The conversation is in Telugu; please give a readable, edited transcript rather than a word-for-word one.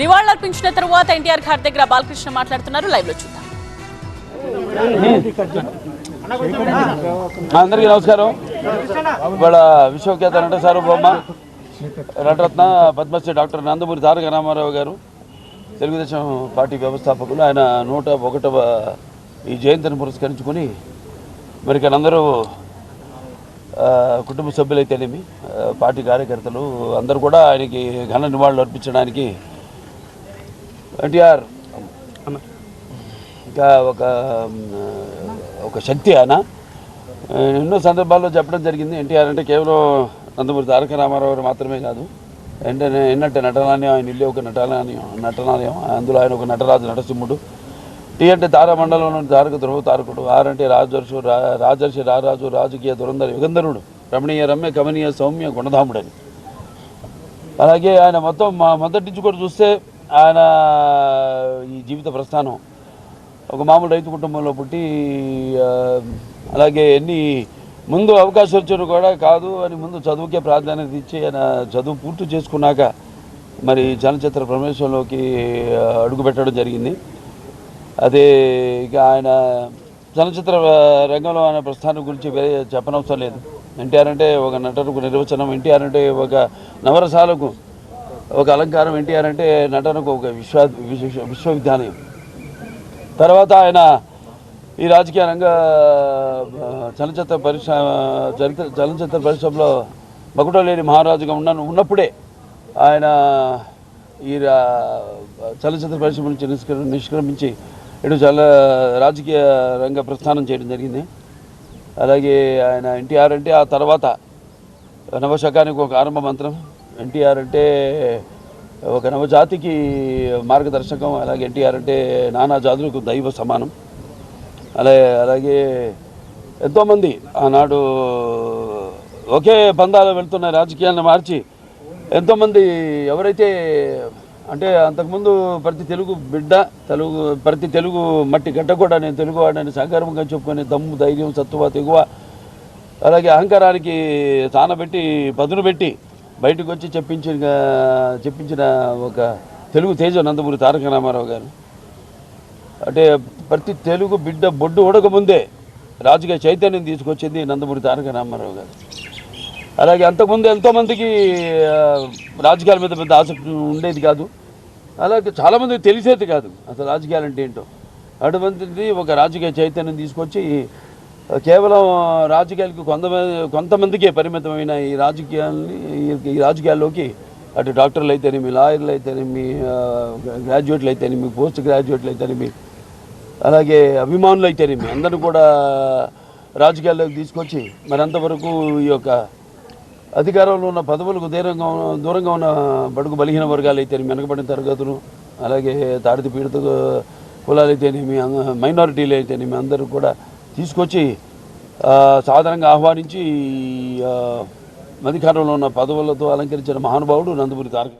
నివాళులర్పించిన తరువాత ఎన్టీఆర్ ఘాట్ దగ్గర బాలకృష్ణ మాట్లాడుతున్నారు. లైవ్ లో చూద్దాం. అందరికీ నమస్కారం. ఇవాళ విశ్వఖ్యాత నట సార్వభౌమ నటరత్న పద్మశ్రీ డాక్టర్ నందమూరి తారక రామారావు గారు తెలుగుదేశం పార్టీ వ్యవస్థాపకులు. ఆయన 101వ ఈ జయంతిని పురస్కరించుకొని మరి ఇక్కడ అందరూ కుటుంబ సభ్యులైతేనేమి పార్టీ కార్యకర్తలు అందరూ కూడా ఆయనకి ఘన నివాళులు అర్పించడానికి ఎన్టీఆర్ ఇంకా ఒక శక్తి. ఆయన ఎన్నో సందర్భాల్లో చెప్పడం జరిగింది. ఎన్టీఆర్ అంటే కేవలం నందమూరి తారక రామారావు గారు మాత్రమే కాదు, ఏంటంటే నటనాలయం, ఆయన ఇల్లు ఒక నటనాలయం. అందులో ఆయన ఒక నటరాజు, నటసింహుడు. టీ అంటే తారామండలంలోని తారక ధ్రువ తారకుడు. ఆర్ అంటే రాజర్షి రారాజు, రాజకీయ దురంధర యుగంధరుడు, రమణీయ రమ్య కమనీయ సౌమ్య గుణధాముడని. అలాగే ఆయన మొత్తం మొదటి నుంచి కూడా చూస్తే ఆయన ఈ జీవిత ప్రస్థానం ఒక మామూలు రైతు కుటుంబంలో పుట్టి, అలాగే ఎన్ని ముందు అవకాశం వచ్చారు కూడా కాదు అని ముందు చదువుకే ప్రాధాన్యత ఇచ్చి ఆయన చదువు పూర్తి చేసుకున్నాక మరి చలనచిత్ర ప్రవేశంలోకి అడుగుపెట్టడం జరిగింది. అదే ఇక ఆయన చలనచిత్ర రంగంలో ఆయన ప్రస్థానం గురించి వేరే చెప్పనవసరం లేదు. ఎన్టీఆర్ అంటే ఒక నటనకు నిర్వచనం, ఎన్టీఆర్ అంటే ఒక నవరసాలకు ఒక అలంకారం, ఎన్టీఆర్ అంటే నటనకు ఒక విశ్వవిద్యాలయం. తర్వాత ఆయన ఈ రాజకీయ రంగ చలనచిత్ర పరిశ్రమలో మకుటలేని మహారాజుగా ఉన్నప్పుడే ఆయన ఈ చలనచిత్ర పరిశ్రమ నుంచి నిష్క్రమించి ఇటు రాజకీయ రంగ ప్రస్థానం చేయడం జరిగింది. అలాగే ఆయన ఎన్టీఆర్ అంటే ఆ తర్వాత నవశకానికి ఒక ఆరంభ మంత్రం. ఎన్టీఆర్ అంటే ఒక నవజాతికి మార్గదర్శకం. అలాగే ఎన్టీఆర్ అంటే నానా జాతులకు దైవ సమానం. అలాగే ఎంతోమంది ఆనాడు ఒకే పందాలు వెళ్తున్న రాజకీయాలను మార్చి ఎంతోమంది ఎవరైతే అంటే అంతకుముందు ప్రతి తెలుగు మట్టి గడ్డ కూడా నేను తెలుగువాడని సహకారంగా చెప్పుకొని దమ్ము, ధైర్యం, సత్తువ, తెగువ, అలాగే అహంకారానికి తానబెట్టి పదును పెట్టి బయటకు వచ్చి చెప్పించిన ఒక తెలుగు తేజం నందమూరి తారక రామారావు గారు. అంటే ప్రతి తెలుగు బిడ్డ బొడ్డు ఉడకముందే రాజకీయ చైతన్యం తీసుకొచ్చింది నందమూరి తారక రామారావు గారు. అలాగే అంతకుముందు ఎంతోమందికి రాజకీయాల మీద పెద్ద ఆసక్తి ఉండేది కాదు. అలాగే చాలామందికి తెలిసేది కాదు అసలు రాజకీయాలు అంటే ఏంటో. అటువంటిది ఒక రాజకీయ చైతన్యం తీసుకొచ్చి కేవలం రాజకీయాలకు కొంతమందికే పరిమితమైన ఈ రాజకీయాల్లోకి అటు డాక్టర్లు అయితేనేమి, లాయర్లు అయితేనేమి, గ్రాడ్యుయేట్లు అయితేనేమి, పోస్ట్ గ్రాడ్యుయేట్లు అయితేనేమి, అలాగే అభిమానులు అయితేనేమి అందరూ కూడా రాజకీయాల్లోకి తీసుకొచ్చి మరి అంతవరకు ఈ యొక్క అధికారంలో ఉన్న పదవులకు దూరంగా ఉన్న బడుగు బలహీన వర్గాలు అయితేనేమి, వెనకబడిన తరగతులు, అలాగే తాడిత పీడిత కులాలు అయితేనేమి, మైనారిటీలు అయితేనేమి అందరూ కూడా తీసుకొచ్చి సాధారణంగా ఆహ్వానించి అధికారంలో ఉన్న పదవులతో అలంకరించిన మహానుభావుడు నందమూరి తారక.